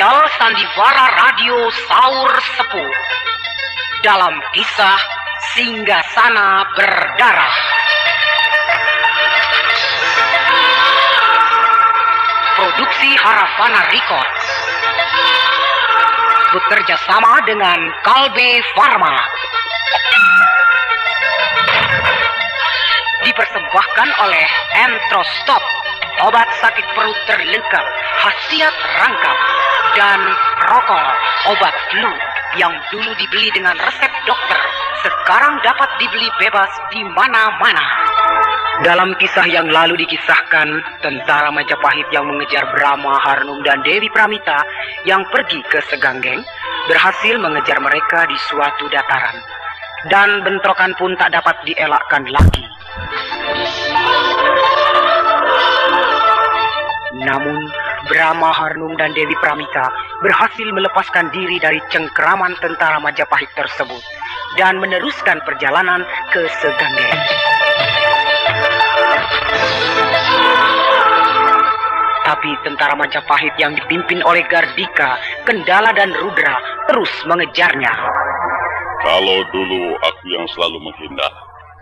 serial Sandiwara Radio Saur Sepuh dalam kisah Singgasana Berdarah. Produksi Haravana Record bekerja sama dengan Kalbe Pharma. Dipersembahkan oleh Entrostop, obat sakit perut terlengkap, khasiat rangkap, dan Rokol, obat flu yang dulu dibeli dengan resep dokter, sekarang dapat dibeli bebas di mana-mana. Dalam kisah yang lalu dikisahkan, tentara Majapahit yang mengejar Brahma, Harnum, dan Dewi Pramita yang pergi ke Seganggeng berhasil mengejar mereka di suatu dataran. Dan bentrokan pun tak dapat dielakkan lagi. Namun, Brahma, Harnum, dan Dewi Pramita berhasil melepaskan diri dari cengkeraman tentara Majapahit tersebut dan meneruskan perjalanan ke Seganggeng. Tapi tentara Majapahit yang dipimpin oleh Gardika, Kendala, dan Rudra terus mengejarnya. Kalau dulu aku yang selalu menghindar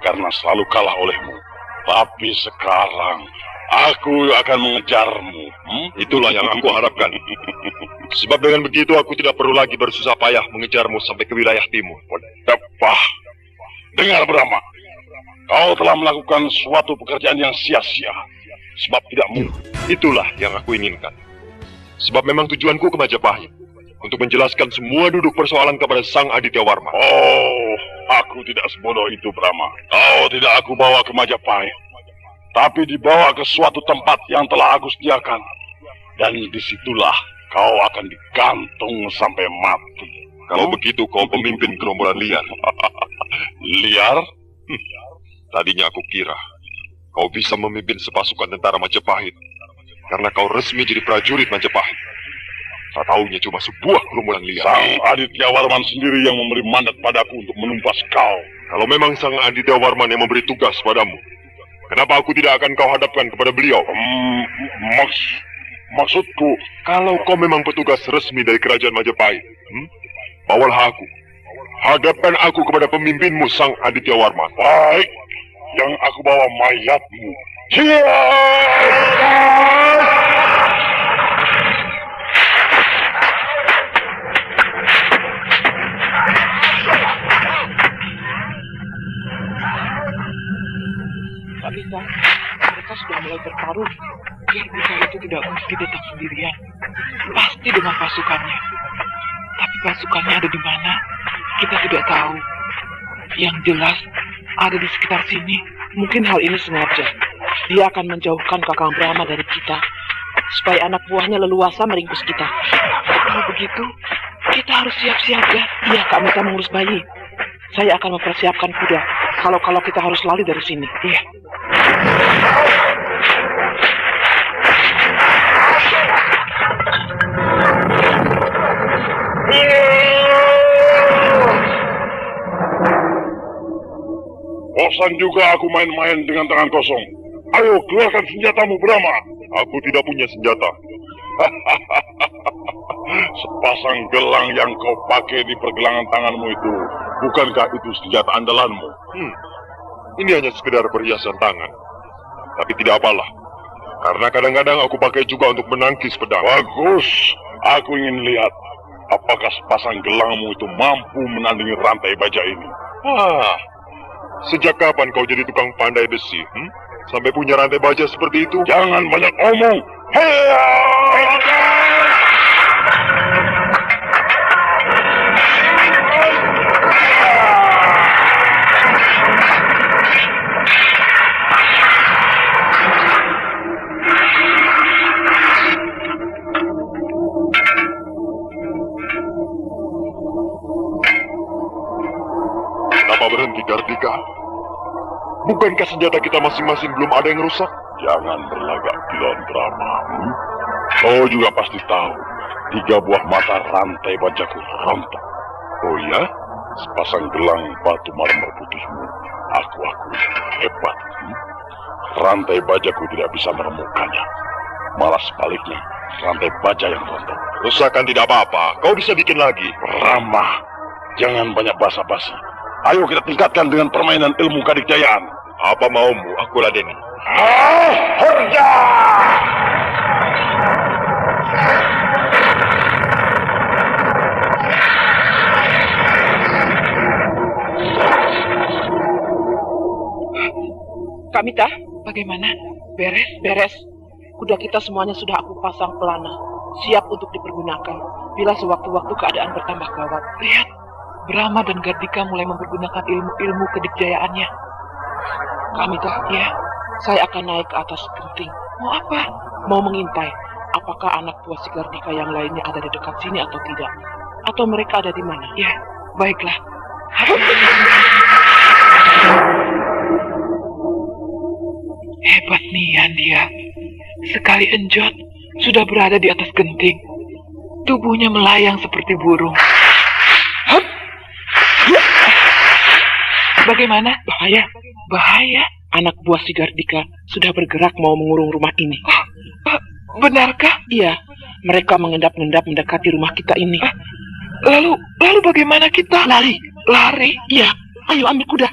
karena selalu kalah olehmu, tapi sekarang aku akan mengejarmu. Itulah yang aku harapkan. Sebab dengan begitu aku tidak perlu lagi bersusah payah mengejarmu sampai ke wilayah timur. Tepah. Dengar Brahma, kau telah melakukan suatu pekerjaan yang sia-sia. Sebab tidak mungkin. Itulah yang aku inginkan. Sebab memang tujuanku ke Majapahit untuk menjelaskan semua duduk persoalan kepada Sang Aditya Warma. Oh, aku tidak sebodoh itu, Brahma. Kau tidak aku bawa ke Majapahit, tapi dibawa ke suatu tempat yang telah aku sediakan. Dan disitulah kau akan digantung sampai mati. Kalau begitu kau pemimpin gerombolan liar. Liar? Tadinya aku kira kau bisa memimpin sepasukan tentara Majapahit karena kau resmi jadi prajurit Majapahit. Tak taunya cuma sebuah gerombolan liar. Sang Aditya Warman sendiri yang memberi mandat padaku untuk menumpas kau. Kalau memang Sang Aditya Warman yang memberi tugas padamu, kenapa aku tidak akan kau hadapkan kepada beliau? Maksudku, kalau kau memang petugas resmi dari kerajaan Majapahit, bawalah aku. Hadapkan aku kepada pemimpinmu Sang Aditya Warman. Baik, yang aku bawa mayatmu. Tapi mereka sudah mulai bertarung. Gardika itu tidak mungkin datang sendirian. Pasti dengan pasukannya. Tapi pasukannya ada di mana? Kita tidak tahu. Yang jelas, ada di sekitar sini. Mungkin hal ini sengaja. Dia akan menjauhkan Kakang Brahma dari kita, supaya anak buahnya leluasa meringkus kita. Kalau begitu, kita harus siap siaga. Iya, Kak Mita mengurus bayi. Saya akan mempersiapkan kuda. Kalau kita harus lari dari sini. Iya. Bosan juga aku main-main dengan tangan kosong. Ayo, keluarkan senjatamu, Brahma. Aku tidak punya senjata. Sepasang gelang yang kau pakai di pergelangan tanganmu itu, bukankah itu senjata andalanmu? Ini hanya sekedar perhiasan tangan. Tapi tidak apalah. Karena kadang-kadang aku pakai juga untuk menangkis pedang. Bagus. Aku ingin lihat apakah sepasang gelangmu itu mampu menandingi rantai baja ini. Sejak kapan kau jadi tukang pandai besi? Sampai punya rantai baja seperti itu? Jangan banyak omong. Heya! Kenapa berhenti, Gardika? Bukankah senjata kita masing-masing belum ada yang rusak? Jangan berlagak gilon, Brahma. Kau juga pasti tahu, 3 buah mata rantai bajaku rontok. Oh ya? Sepasang gelang batu marmer putihmu, aku hebat. Rantai bajaku tidak bisa menemukannya. Malah sebaliknya, rantai baja yang rontok. Rusakkan tidak apa-apa, kau bisa bikin lagi. Rama, jangan banyak basa-basi. Ayo kita tingkatkan dengan permainan ilmu kadikjayaan. Apa maumu, aku ladeni. Horja! Kamita, bagaimana? Beres, beres. Kuda kita semuanya sudah aku pasang pelana, siap untuk dipergunakan bila sewaktu-waktu keadaan bertambah gawat. Lihat, Brahma dan Gardika mulai mempergunakan ilmu-ilmu kedikjayaannya. Kamita, ya, saya akan naik ke atas genting. Mau apa? Mau mengintai. Apakah anak buah si Gardika yang lainnya ada di dekat sini atau tidak? Atau mereka ada di mana? Ya, baiklah. Hebat Nian dia. Sekali enjot, sudah berada di atas genting. Tubuhnya melayang seperti burung. Hup! Ya. Bagaimana? Bahaya. Bahaya. Anak buah si Gardika sudah bergerak mau mengurung rumah ini. Benarkah? Iya. Mereka mengendap-endap mendekati rumah kita ini. Lalu bagaimana kita? Lari. Lari? Iya. Ayo ambil kuda.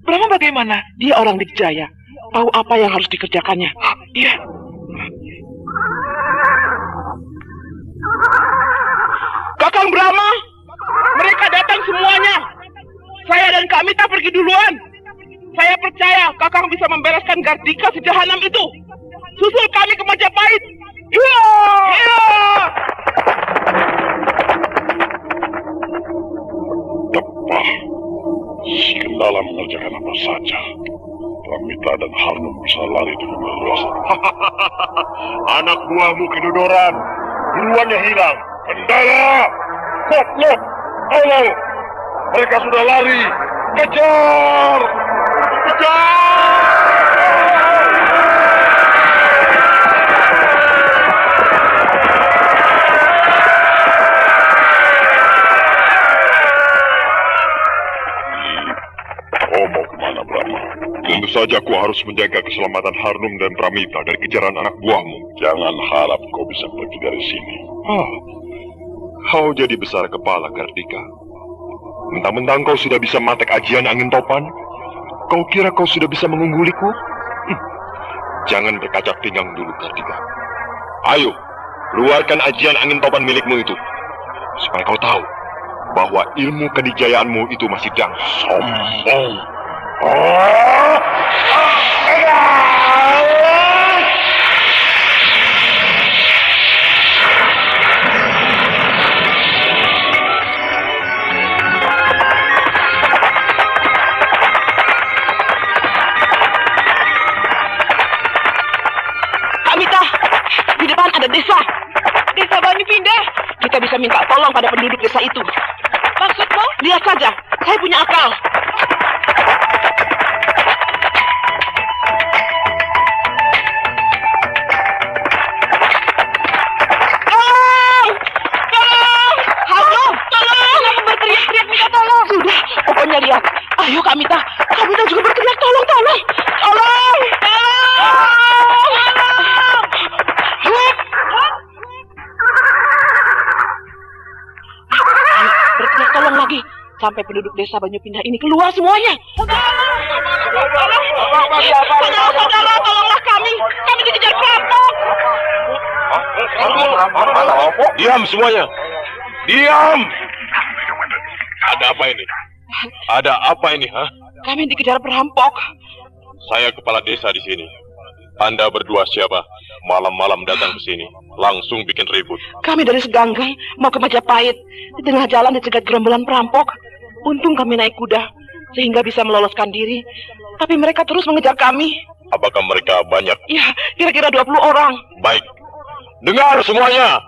Brahma bagaimana? Dia orang dikjaya. Tahu apa yang harus dikerjakannya. Iya. Kakang Brahma, mereka datang semuanya. Saya dan Kamita pergi duluan. Saya percaya Kakang bisa membereskan Gardika si jahanam itu. Susul kami ke Majapahit. Iya. Iya. Tepah. Si Kendala mengerjakan apa saja. Pramita dan Harnum bisa lari dengan leluasa. Anak buahmu kedodoran. Buruannya hilang. Kendala! Goblok! Tolong! Mereka sudah lari! Kejar! Kau mau kemana, Brahma? Tentu saja aku harus menjaga keselamatan Harnum dan Pramita dari kejaran anak buahmu. Jangan harap kau bisa pergi dari sini. Kau jadi besar kepala, Gardika. Mentang-mentang kau sudah bisa matek ajian angin topan, kau kira kau sudah bisa mengungguliku? Jangan berkacak pinggang dulu, Gardika. Ayo, keluarkan ajian angin topan milikmu itu, supaya kau tahu bahwa ilmu kedijayaanmu itu masih dangkal. Sombong! Kamita, di depan ada desa. Desa Banyu Pindah. Kita bisa minta tolong pada penduduk desa itu. Maksudmu? Lihat saja, saya punya akal. Tolong! Tolong! Halo! Tolong! Kenapa berteriak-teriak minta tolong? Sudah, pokoknya lihat. Ayo Kamita, Kamita juga berteriak tolong, tolong! Tolong! Tolong! Berteriak tolong lagi sampai penduduk desa Banyu Pindah ini keluar semuanya. Saudara, tolonglah kami. Kami dikejar perampok. Diam semuanya. Diam. Ada apa ini? Ada apa ini, ha? Kami dikejar perampok. Saya kepala desa di sini. Anda berdua siapa? Malam-malam datang ke sini, langsung bikin ribut. Kami dari Seganggang mau ke Majapahit. Di tengah jalan dicegat gerombolan perampok. Untung kami naik kuda sehingga bisa meloloskan diri. Tapi mereka terus mengejar kami. Apakah mereka banyak? Ya, kira-kira 20 orang. Baik. Dengar semuanya.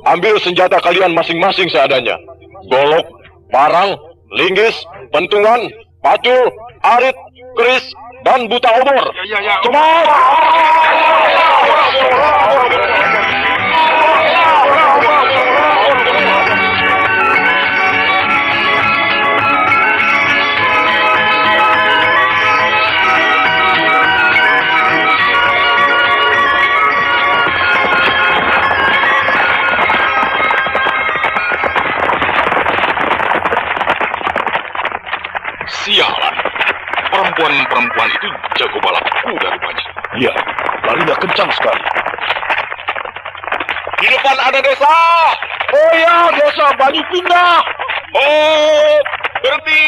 Ambil senjata kalian masing-masing seadanya. Golok, parang, linggis, pentungan, pacul, arit, keris, dan buta obor. Cepat! Sialan. Perempuan-perempuan itu jago balap kuda rupanya. Iya, larinya kencang sekali. Di depan ada desa. Oh ya, desa Banyu Pindah. Oh, berhenti.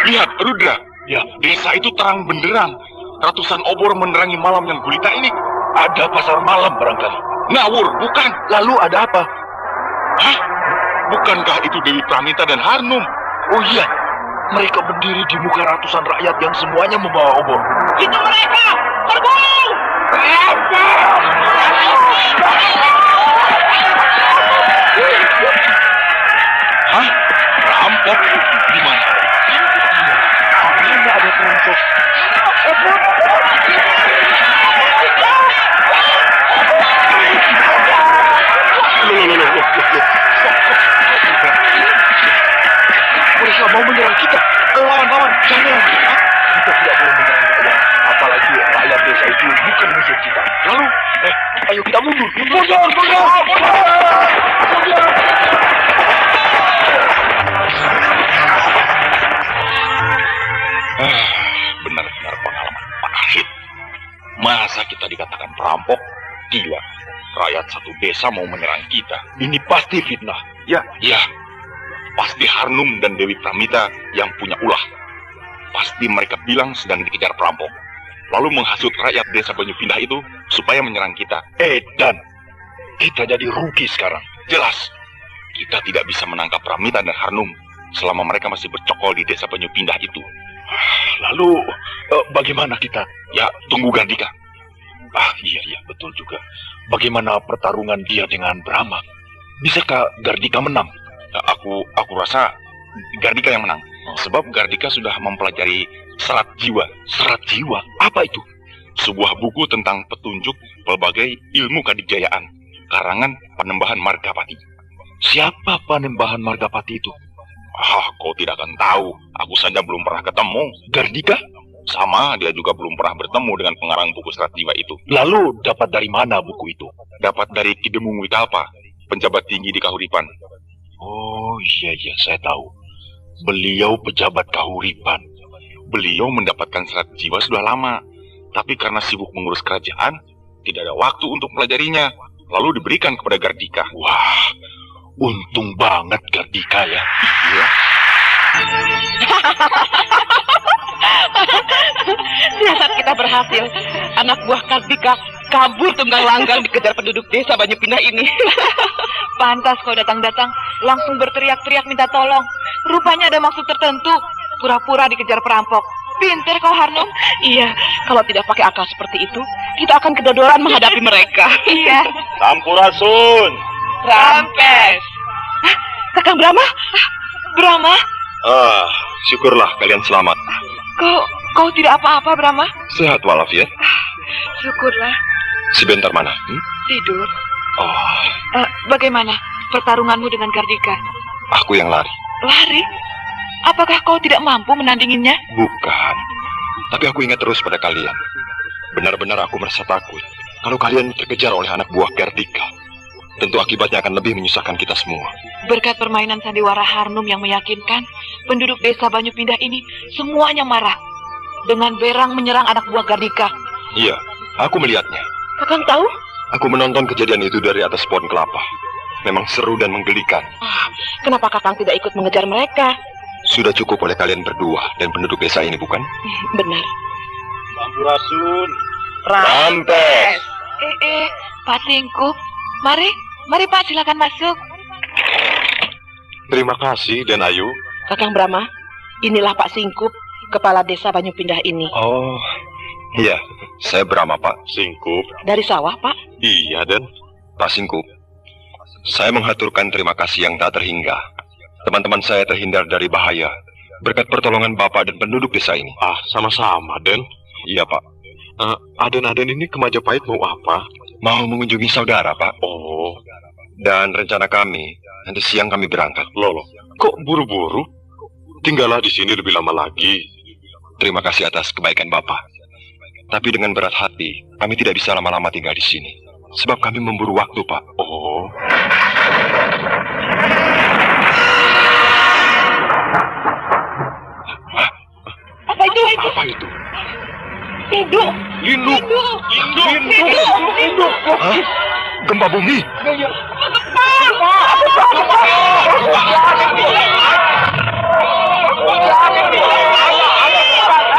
Lihat, Rudra. Ya, Desa itu terang benderang. Ratusan obor menerangi malam yang gulita ini. ada pasar malam barangkali. Ngawur, bukan. Lalu ada apa? Hah? Bukankah itu Dewi Pramita dan Harnum? Oh iya, mereka berdiri di muka ratusan rakyat yang semuanya membawa obor. Itu mereka! Berburu! Hah? Perampok? Di mana? Mana ada perampok? Mereka mau menyerang kita. Lawan, jangan. Kita tidak boleh menyerang rakyat. Apalagi rakyat desa itu bukan musuh kita. Lalu, ayo kita mundur. Benar-benar pengalaman pahit. Masa kita dikatakan perampok? Gila. Rakyat satu desa mau menyerang kita. Ini pasti fitnah. Ya, pasti Harnum dan Dewi Pramita yang punya ulah. Pasti mereka bilang sedang dikejar perampok. Lalu menghasut rakyat desa Banyu Pindah itu supaya menyerang kita. Dan kita jadi rugi sekarang. Jelas, kita tidak bisa menangkap Pramita dan Harnum selama mereka masih bercokol di desa Banyu Pindah itu. Lalu, bagaimana kita? Ya, tunggu Gandika. Iya, betul juga. Bagaimana pertarungan dia dengan Brahma? Bisakah Gardika menang? Aku rasa Gardika yang menang. Sebab Gardika sudah mempelajari serat jiwa. Serat jiwa? Apa itu? Sebuah buku tentang petunjuk berbagai ilmu kadijayaan. Karangan Panembahan Margapati. Siapa Panembahan Margapati itu? Kau tidak akan tahu. Aku saja belum pernah ketemu. Gardika? Sama, dia juga belum pernah bertemu dengan pengarang buku serat jiwa itu. Lalu dapat dari mana buku itu? Dapat dari Ki Demung Wikalpa, penjabat tinggi di Kahuripan. Oh iya, saya tahu. Beliau pejabat Kahuripan. Beliau mendapatkan serat jiwa sudah lama, tapi karena sibuk mengurus kerajaan, tidak ada waktu untuk pelajarinya. Lalu diberikan kepada Gardika. Wah, untung banget Gardika ya. Iya. Siasat kita berhasil. Anak buah Gardika kabur tunggang langgang dikejar penduduk desa Banyu Pindah ini. Pantas kau datang-datang langsung berteriak-teriak minta tolong. Rupanya ada maksud tertentu. Pura-pura dikejar perampok. Pinter kau, Harnum. Iya, kalau tidak pakai akal seperti itu, kita akan kedodoran menghadapi mereka. Iya. Sampurasun. Rampes. Kakang Brahma? Brahma, Syukurlah kalian selamat. kau tidak apa-apa, Brahma? Sehat walafiat. Syukurlah. Sebentar mana? Tidur. Oh, Bagaimana pertarunganmu dengan Gardika? aku yang lari. Lari? Apakah kau tidak mampu menandinginya? Bukan. Tapi aku ingat terus pada kalian. Benar-benar aku merasa takut kalau kalian terkejar oleh anak buah Gardika. Tentu akibatnya akan lebih menyusahkan kita semua. Berkat permainan sandiwara Harnum yang meyakinkan, penduduk desa Banyu Pindah ini semuanya marah. Dengan berang menyerang anak buah Gardika. Iya, aku melihatnya. Kakang tahu? Aku menonton kejadian itu dari atas pohon kelapa. Memang seru dan menggelikan. Kenapa Kakang tidak ikut mengejar mereka? Sudah cukup oleh kalian berdua dan penduduk desa ini, bukan? Benar. Sampurasun. Rampes. Pak Singkup. Mari Pak, silakan masuk. Terima kasih, Den Ayu. Kakang Brahma, inilah Pak Singkup, kepala desa Banyu Pindah ini. Oh, iya. Saya Brahma, Pak. Singkup. Dari sawah, Pak? Iya, Den. Pak Singkup. Saya menghaturkan terima kasih yang tak terhingga. Teman-teman saya terhindar dari bahaya berkat pertolongan Bapak dan penduduk desa ini. Sama-sama, Den. Iya, Pak. Aden-aden ini ke Majapahit mau apa? Mau mengunjungi saudara, Pak. Oh, Dan rencana kami, nanti siang kami berangkat. Lolo. Kok buru-buru? Tinggallah di sini lebih lama lagi. Terima kasih atas kebaikan Bapak. Tapi dengan berat hati, kami tidak bisa lama-lama tinggal di sini. Sebab kami memburu waktu, Pak. Oh, Apa itu? Apa itu? Induk. Induk. Induk. Hah? Gempa bumi?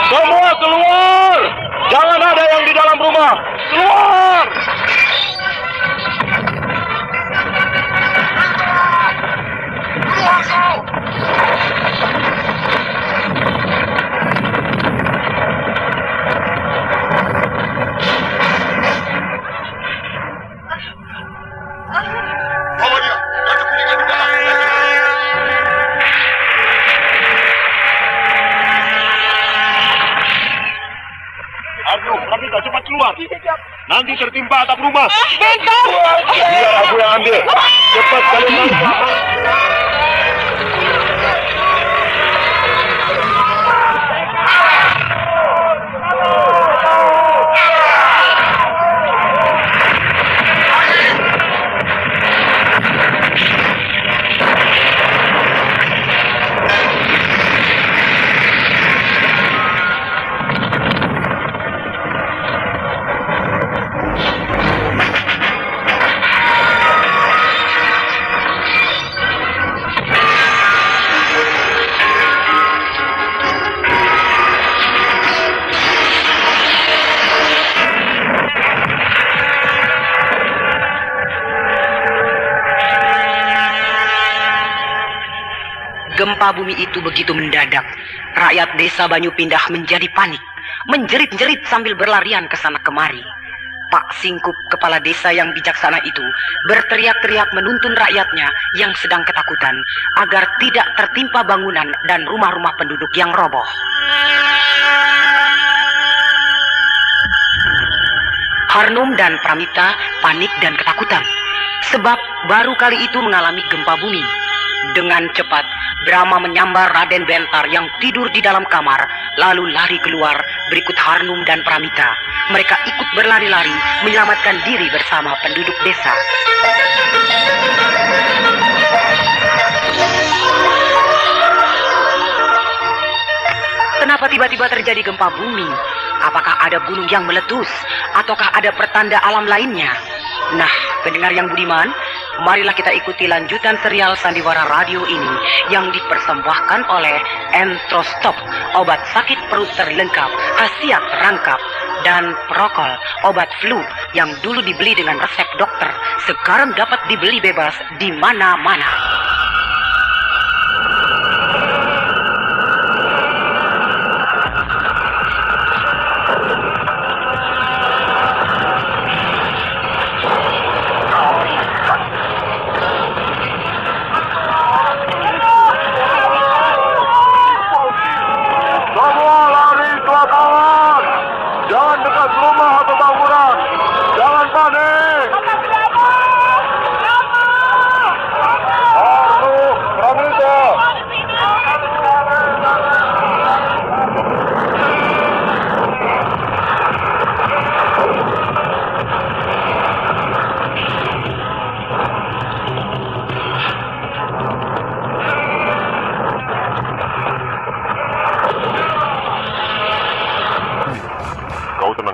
Semua keluar! Jangan ada yang di dalam rumah! Keluar! Bawa dia. Ada kuningan di dalam. Aduh, kami tak cepat keluar. Nanti tertimpa atap rumah. Bentar. Biar aku yang ambil. Cepat kalian masuk. Gempa bumi itu begitu mendadak. Rakyat desa Banyu Pindah menjadi panik, menjerit-jerit sambil berlarian ke sana kemari. Pak Singkup, kepala desa yang bijaksana itu, berteriak-teriak menuntun rakyatnya yang sedang ketakutan agar tidak tertimpa bangunan dan rumah-rumah penduduk yang roboh. Harnum dan Pramita panik dan ketakutan, sebab baru kali itu mengalami gempa bumi. Dengan cepat, Brahma menyambar Raden Bentar yang tidur di dalam kamar, lalu lari keluar berikut Harnum dan Pramita. Mereka ikut berlari-lari menyelamatkan diri bersama penduduk desa. Kenapa tiba-tiba terjadi gempa bumi? Apakah ada gunung yang meletus? Ataukah ada pertanda alam lainnya? Nah, pendengar yang budiman, marilah kita ikuti lanjutan serial Sandiwara Radio ini yang dipersembahkan oleh Entrostop, obat sakit perut terlengkap, khasiat rangkap, dan Prokol, obat flu yang dulu dibeli dengan resep dokter, sekarang dapat dibeli bebas di mana-mana.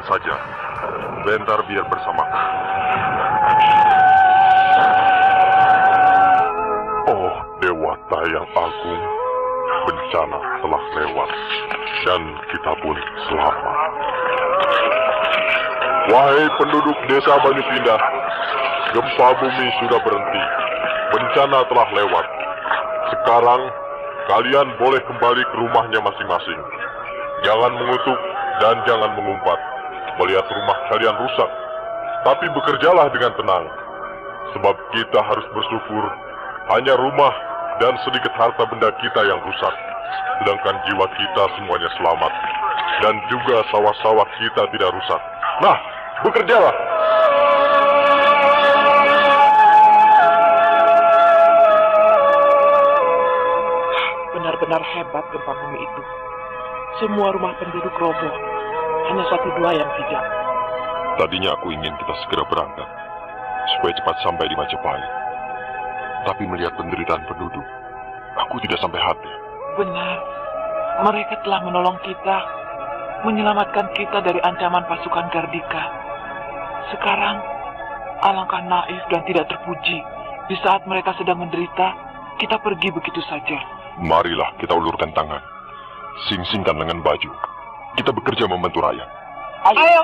Saja, Bentar biar bersamaku. Oh, Dewata yang agung, bencana telah lewat, dan kita pun selamat. Wahai penduduk desa Banyu Pindah, gempa bumi sudah berhenti, bencana telah lewat. Sekarang, kalian boleh kembali ke rumahnya masing-masing. Jangan mengutuk dan jangan mengumpat melihat rumah kalian rusak, tapi bekerjalah dengan tenang, sebab kita harus bersyukur hanya rumah dan sedikit harta benda kita yang rusak, sedangkan jiwa kita semuanya selamat, dan juga sawah-sawah kita tidak rusak. Nah, bekerjalah! Benar-benar hebat gempa bumi itu. Semua rumah penduduk roboh. Hanya 1-2 yang tidak. Tadinya aku ingin kita segera berangkat, supaya cepat sampai di Majapahit. Tapi melihat penderitaan penduduk, aku tidak sampai hati. Benar. Mereka telah menolong kita, menyelamatkan kita dari ancaman pasukan Gardika. Sekarang, alangkah naif dan tidak terpuji. Di saat mereka sedang menderita, kita pergi begitu saja. Marilah kita ulurkan tangan, sing-singkan lengan baju. Kita bekerja membantu rakyat. Ayo.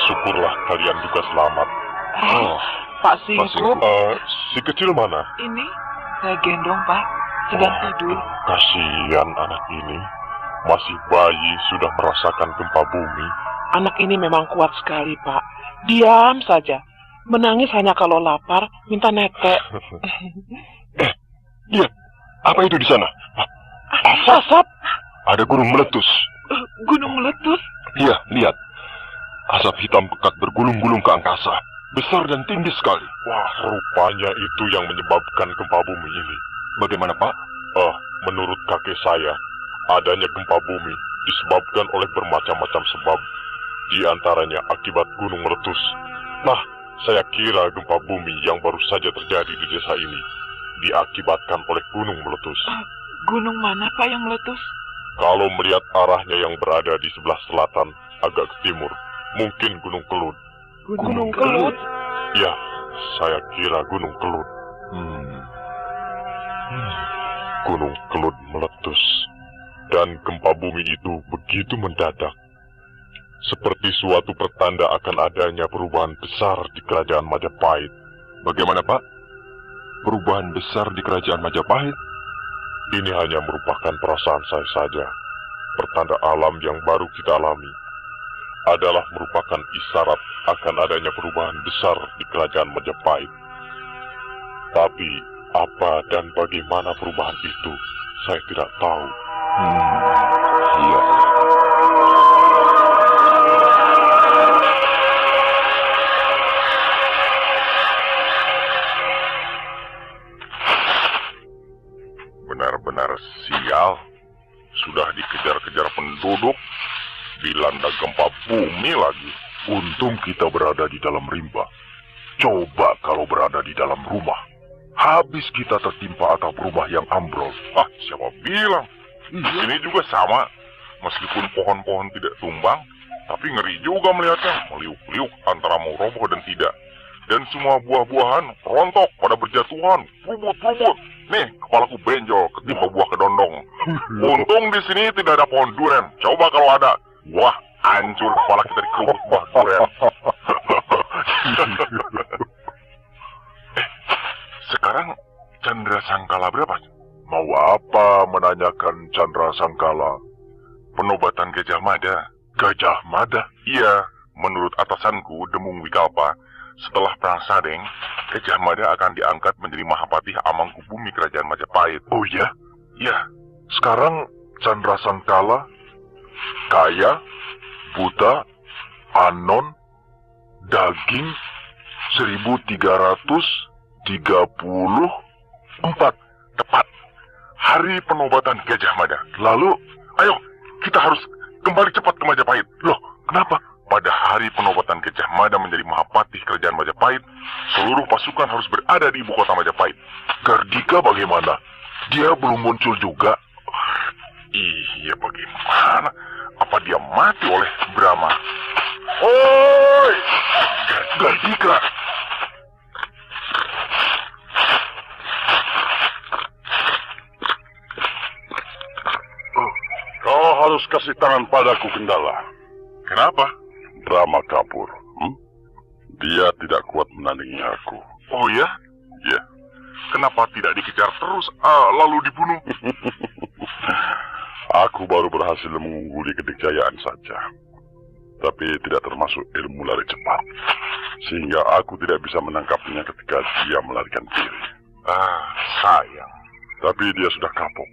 Syukurlah kalian juga selamat. Pak Singku, Si kecil mana? ini saya gendong, Pak. Sedang tidur. Kasihan anak ini. Masih bayi sudah merasakan gempa bumi. Anak ini memang kuat sekali, Pak. Diam saja. Menangis hanya kalau lapar, minta netek. Lihat, apa itu di sana? Asap? Ada gunung meletus. Gunung meletus? Iya, lihat. Asap hitam pekat bergulung-gulung ke angkasa. Besar dan tinggi sekali. Wah, rupanya itu yang menyebabkan gempa bumi ini. Bagaimana, Pak? Menurut kakek saya, adanya gempa bumi disebabkan oleh bermacam-macam sebab. Di antaranya akibat gunung meletus. Nah, saya kira gempa bumi yang baru saja terjadi di desa ini diakibatkan oleh gunung meletus. Gunung mana, Pak, yang meletus? Kalau melihat arahnya yang berada di sebelah selatan, agak ke timur, mungkin Gunung Kelut. Gunung Kelut? Ya, saya kira Gunung Kelut. Gunung Kelut meletus, dan gempa bumi itu begitu mendadak. Seperti suatu pertanda akan adanya perubahan besar di kerajaan Majapahit. Bagaimana, Pak? Perubahan besar di kerajaan Majapahit? Ini hanya merupakan perasaan saya saja. Pertanda alam yang baru kita alami adalah merupakan isyarat akan adanya perubahan besar di kerajaan Majapahit. Tapi apa dan bagaimana perubahan itu, saya tidak tahu. Iya. Benar-benar sial. Sudah dikejar-kejar penduduk, dilanda gempa bumi lagi. Untung kita berada di dalam rimba. Coba kalau berada di dalam rumah, habis kita tertimpa atap rumah yang ambrol. Siapa bilang? Di sini juga sama. Meskipun pohon-pohon tidak tumbang, tapi ngeri juga melihatnya. Meliuk-liuk antara mau roboh dan tidak. Dan semua buah-buahan rontok pada berjatuhan. Rubut-rubut. Nih, kepalaku benjol ketimpa buah kedondong. Untung di sini tidak ada pohon durian. Coba kalau ada, wah, hancur kepala kita dikerubut buah durian. Sekarang Chandra Sangkala berapa? Mau apa menanyakan Chandra Sangkala? Penobatan Gajah Mada. Gajah Mada? Iya, menurut atasanku, Demung Wikalpa, setelah Perang Sadeng, Gajah Mada akan diangkat menjadi Mahapatih Amangkubumi Kerajaan Majapahit. Oh ya? Ya. Sekarang Chandra Sangkala kaya, buta, anon, daging 1334. Tepat. Hari penobatan Gajah Mada. Lalu, ayo, kita harus kembali cepat ke Majapahit. Loh, kenapa? Pada hari penobatan Gajah Mada menjadi Mahapatih Kerajaan Majapahit, seluruh pasukan harus berada di ibu kota Majapahit. Gardika bagaimana? Dia belum muncul juga. Iya, bagaimana? Apa dia mati oleh Brahma? Oi! Gardika! Kau harus kasih tangan padaku, Kendala. Kenapa? Brahma kabur. Dia tidak kuat menandingi aku. Oh ya? Ya. Kenapa tidak dikejar terus, lalu dibunuh? Aku baru berhasil mengungguli kedikjayaan saja. Tapi tidak termasuk ilmu lari cepat. Sehingga aku tidak bisa menangkapnya ketika dia melarikan diri. Sayang. Tapi dia sudah kapok.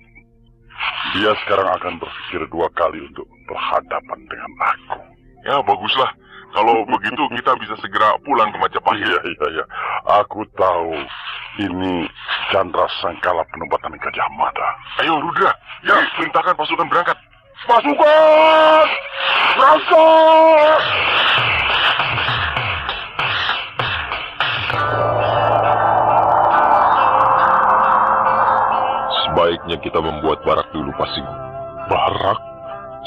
Dia sekarang akan berpikir 2 kali untuk berhadapan dengan aku. Ya, baguslah. Kalau begitu kita bisa segera pulang ke Majapahit. Iya. Aku tahu ini Chandra Sangkala penobatan Gajah Mada. Ayo, Rudra. Ya, perintahkan pasukan berangkat. Pasukan! Berangkat! sebaiknya kita membuat barak dulu, Pasigu. Barak?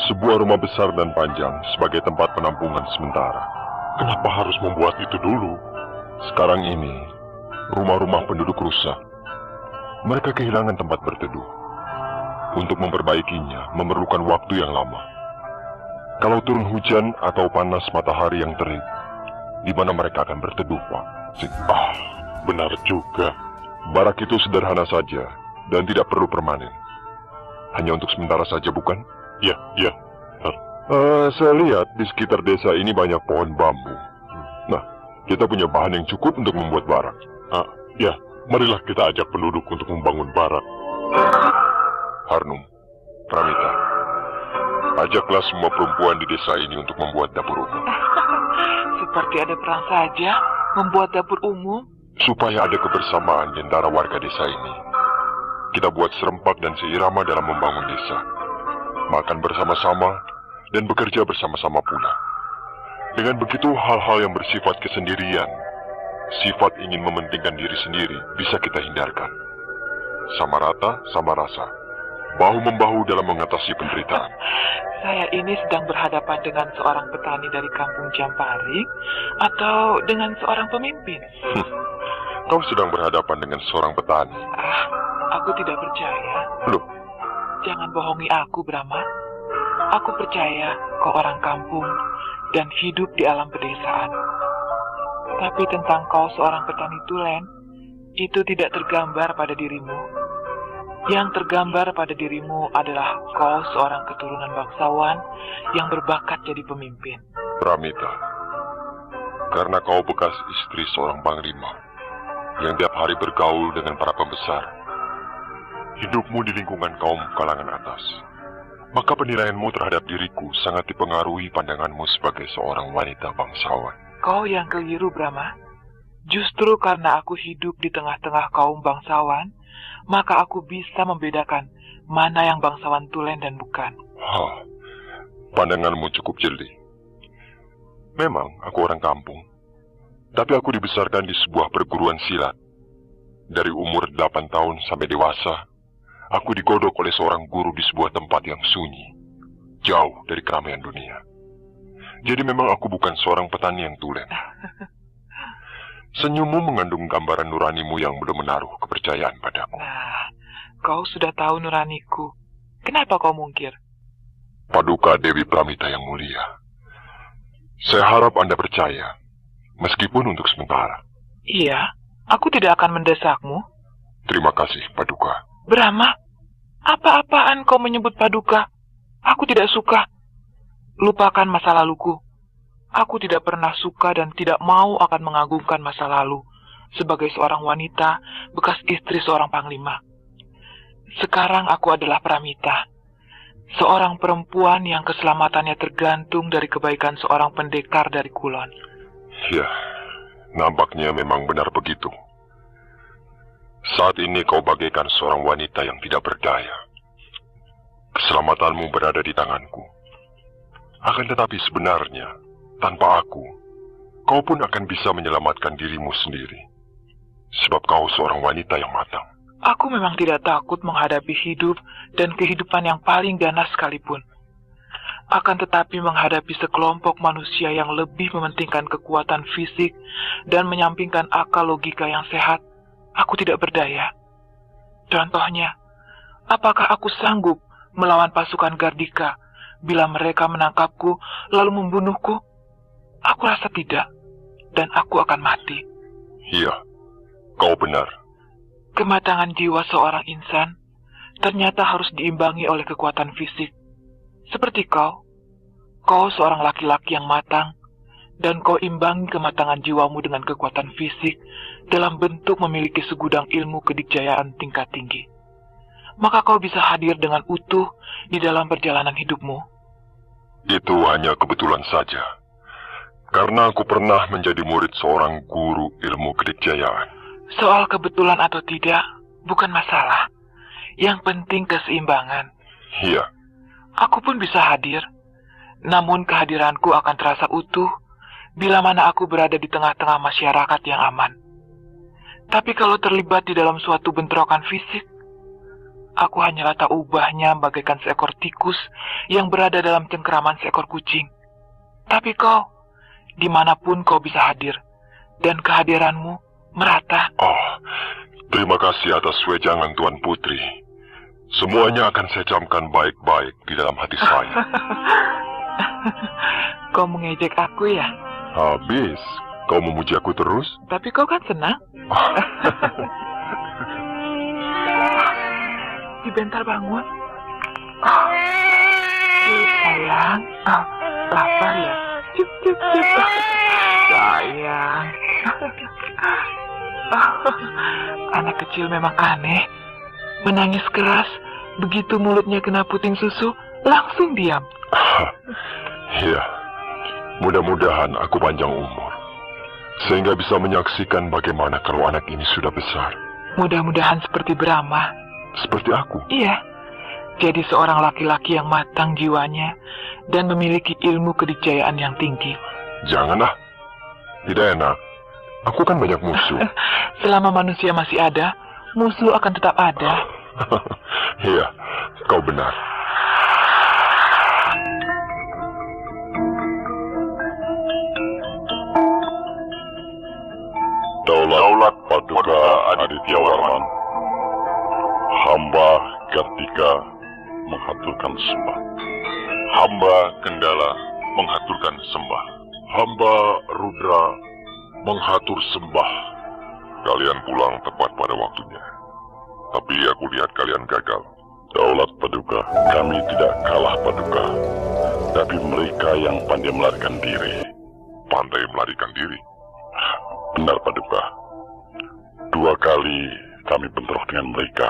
Sebuah rumah besar dan panjang sebagai tempat penampungan sementara. Kenapa harus membuat itu dulu? Sekarang ini, rumah-rumah penduduk rusak. Mereka kehilangan tempat berteduh. Untuk memperbaikinya memerlukan waktu yang lama. Kalau turun hujan atau panas matahari yang terik, di mana mereka akan berteduh, Pak? Benar juga. Barak itu sederhana saja dan tidak perlu permanen. Hanya untuk sementara saja, bukan? Ya. Saya lihat di sekitar desa ini banyak pohon bambu. Nah, kita punya bahan yang cukup untuk membuat barak. Ya, marilah kita ajak penduduk untuk membangun barak. Harnum, Pramita, ajaklah semua perempuan di desa ini untuk membuat dapur umum. Seperti ada perang saja, membuat dapur umum. Supaya ada kebersamaan di antara warga desa ini. Kita buat serempak dan seirama dalam membangun desa. Makan bersama-sama dan bekerja bersama-sama pula. Dengan begitu hal-hal yang bersifat kesendirian, sifat ingin mementingkan diri sendiri bisa kita hindarkan. Sama rata, sama rasa. Bahu-membahu dalam mengatasi penderitaan. Saya ini sedang berhadapan dengan seorang petani dari kampung Jamparing atau dengan seorang pemimpin. Kau sedang berhadapan dengan seorang petani. Aku tidak percaya. Loh? Jangan bohongi aku, Brahma. Aku percaya kau orang kampung dan hidup di alam pedesaan. Tapi tentang kau seorang petani tulen, itu tidak tergambar pada dirimu. Yang tergambar pada dirimu adalah kau seorang keturunan bangsawan yang berbakat jadi pemimpin. Pramita, karena kau bekas istri seorang panglima yang tiap hari bergaul dengan para pembesar, hidupmu di lingkungan kaum kalangan atas, maka penilaianmu terhadap diriku sangat dipengaruhi pandanganmu sebagai seorang wanita bangsawan. Kau yang keliru, Brahma. Justru karena aku hidup di tengah-tengah kaum bangsawan, maka aku bisa membedakan mana yang bangsawan tulen dan bukan. Pandanganmu cukup jeli. Memang aku orang kampung, tapi aku dibesarkan di sebuah perguruan silat. Dari umur 8 tahun sampai dewasa, aku digodok oleh seorang guru di sebuah tempat yang sunyi, jauh dari keramaian dunia. Jadi memang aku bukan seorang petani yang tulen. Senyummu mengandung gambaran nuranimu yang belum menaruh kepercayaan padaku. Nah, kau sudah tahu nuraniku. Kenapa kau mungkir? Paduka Dewi Pramita yang mulia, saya harap Anda percaya, meskipun untuk sementara. Iya, aku tidak akan mendesakmu. Terima kasih, Paduka. Brahma, apa-apaan kau menyebut Paduka? Aku tidak suka. Lupakan masa laluku. Aku tidak pernah suka dan tidak mau akan mengagungkan masa lalu sebagai seorang wanita bekas istri seorang panglima. Sekarang aku adalah Pramita, seorang perempuan yang keselamatannya tergantung dari kebaikan seorang pendekar dari Kulon. Ya, nampaknya memang benar begitu. Saat ini kau bagaikan seorang wanita yang tidak berdaya. Keselamatanmu berada di tanganku. Akan tetapi sebenarnya, tanpa aku, kau pun akan bisa menyelamatkan dirimu sendiri. Sebab kau seorang wanita yang matang. Aku memang tidak takut menghadapi hidup dan kehidupan yang paling ganas sekalipun. Akan tetapi menghadapi sekelompok manusia yang lebih mementingkan kekuatan fisik dan menyampingkan akal logika yang sehat, aku tidak berdaya. Contohnya, apakah aku sanggup melawan pasukan Gardika bila mereka menangkapku lalu membunuhku? Aku rasa tidak, dan aku akan mati. Iya, kau benar. Kematangan jiwa seorang insan ternyata harus diimbangi oleh kekuatan fisik. Seperti kau seorang laki-laki yang matang, dan kau imbangi kematangan jiwamu dengan kekuatan fisik dalam bentuk memiliki segudang ilmu kedikjayaan tingkat tinggi. Maka kau bisa hadir dengan utuh di dalam perjalanan hidupmu. Itu hanya kebetulan saja. Karena aku pernah menjadi murid seorang guru ilmu kedikjayaan. Soal kebetulan atau tidak, bukan masalah. Yang penting keseimbangan. Iya. Aku pun bisa hadir. Namun kehadiranku akan terasa utuh bila mana aku berada di tengah-tengah masyarakat yang aman. Tapi kalau terlibat di dalam suatu bentrokan fisik, Aku hanyalah tak ubahnya bagaikan seekor tikus yang berada dalam cengkeraman seekor kucing. Tapi kau, dimanapun kau bisa hadir, dan kehadiranmu merata. Oh, terima kasih atas wejangan Tuan Putri. Semuanya akan saya camkan baik-baik di dalam hati saya. Kau mengejek aku ya? Habis, kau memuji aku terus? Tapi kau kan senang. Bentar bangun. Sayang, lapar ya? Cip, cip, cip. Sayang. Anak kecil memang aneh. Menangis keras, begitu mulutnya kena puting susu, langsung diam. Iya, mudah-mudahan aku panjang umur, sehingga bisa menyaksikan bagaimana kalau anak ini sudah besar. Mudah-mudahan seperti Brahma. Seperti aku? Iya, jadi seorang laki-laki yang matang jiwanya dan memiliki ilmu kedikjayaan yang tinggi. Janganlah, tidak enak. Aku kan banyak musuh. Selama manusia masih ada, musuh akan tetap ada. Iya, kau benar. Daulat Paduka Aditya Warman, hamba Kartika menghaturkan sembah. Hamba Kendala menghaturkan sembah. Hamba Rudra menghatur sembah. Kalian pulang tepat pada waktunya. Tapi aku lihat kalian gagal. Daulat Paduka, kami tidak kalah Paduka. Tapi mereka yang pandai melarikan diri. Pandai melarikan diri? Benar Paduka. 2 kali kami bentrok dengan mereka.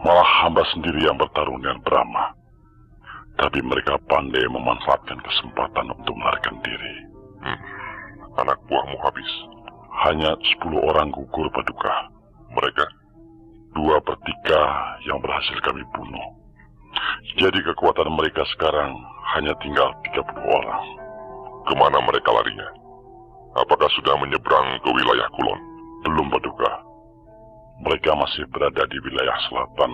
Malah hamba sendiri yang bertarung dengan Brahma. Tapi mereka pandai memanfaatkan kesempatan untuk melarikan diri. Anak buahmu habis. Hanya 10 orang gugur Paduka. Mereka? 2/3 yang berhasil kami bunuh. Jadi kekuatan mereka sekarang hanya tinggal 30 orang. Kemana mereka larinya? Apakah sudah menyeberang ke wilayah Kulon? Belum Paduka. Mereka masih berada di wilayah selatan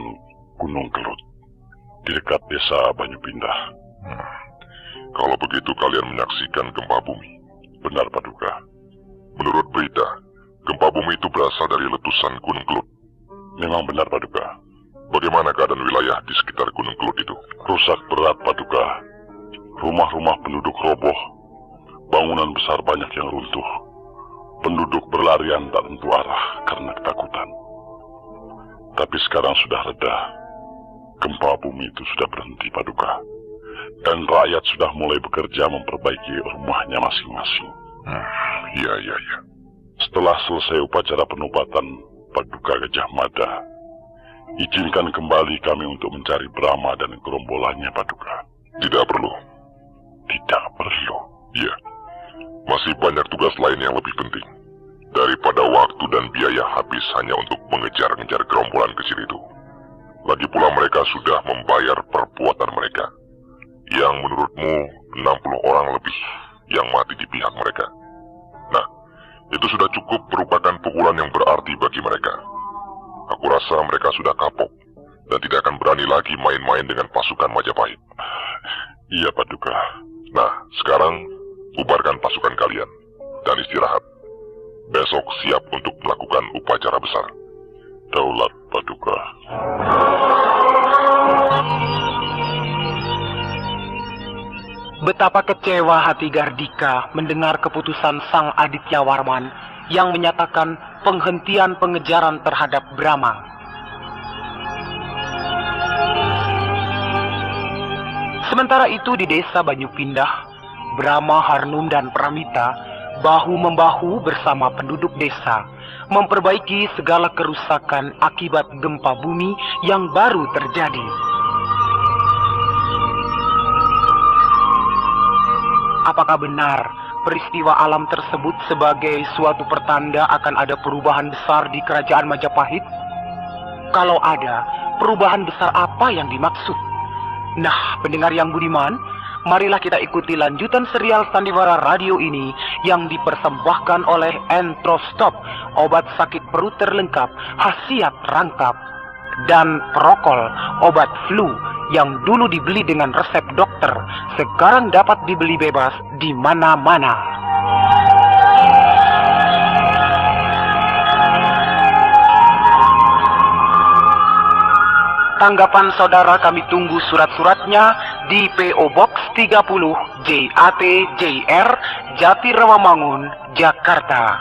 Gunung Kelut, di dekat desa Banyupindah. Kalau begitu kalian menyaksikan gempa bumi? Benar Paduka. Menurut berita, gempa bumi itu berasal dari letusan Gunung Kelut. Memang benar Paduka. Bagaimana keadaan wilayah di sekitar Gunung Kelut itu? Rusak berat Paduka. Rumah-rumah penduduk roboh. Bangunan besar banyak yang runtuh. Penduduk berlarian tak tentu arah karena ketakutan. Tapi sekarang sudah reda. Gempa bumi itu sudah berhenti Paduka. Dan rakyat sudah mulai bekerja memperbaiki rumahnya masing-masing. Iya. Setelah selesai upacara penobatan Paduka Gajah Mada, izinkan kembali kami untuk mencari Brahma dan gerombolannya Paduka. Tidak perlu. Tidak perlu. Iya. Masih banyak tugas lain yang lebih penting. Daripada waktu dan biaya habis hanya untuk mengejar-ngejar gerombolan kecil itu. Lagi pula mereka sudah membayar perbuatan mereka. Yang menurutmu 60 orang lebih yang mati di pihak mereka. Nah, itu sudah cukup merupakan pukulan yang berarti bagi mereka. Aku rasa mereka sudah kapok dan tidak akan berani lagi main-main dengan pasukan Majapahit. Iya Paduka. Nah, sekarang bubarkan pasukan kalian dan istirahat. Besok siap untuk melakukan upacara besar. Daulat Paduka. Betapa kecewa hati Gardika mendengar keputusan Sang Aditya Warman yang menyatakan penghentian pengejaran terhadap Brahma. Sementara itu di desa Banyupindah, Brahma, Harnum, dan Pramita bahu-membahu bersama penduduk desa memperbaiki segala kerusakan akibat gempa bumi yang baru terjadi. Apakah benar peristiwa alam tersebut sebagai suatu pertanda akan ada perubahan besar di kerajaan Majapahit? Kalau ada, perubahan besar apa yang dimaksud? Nah, pendengar yang budiman, marilah kita ikuti lanjutan serial Sandiwara Radio ini yang dipersembahkan oleh Entrostop, obat sakit perut terlengkap, khasiat rangkap. dan Prokol, obat flu yang dulu dibeli dengan resep dokter, sekarang dapat dibeli bebas di mana-mana. Tanggapan saudara kami tunggu surat-suratnya di PO Box 30 JAT JR Jati Rawamangun, Jakarta.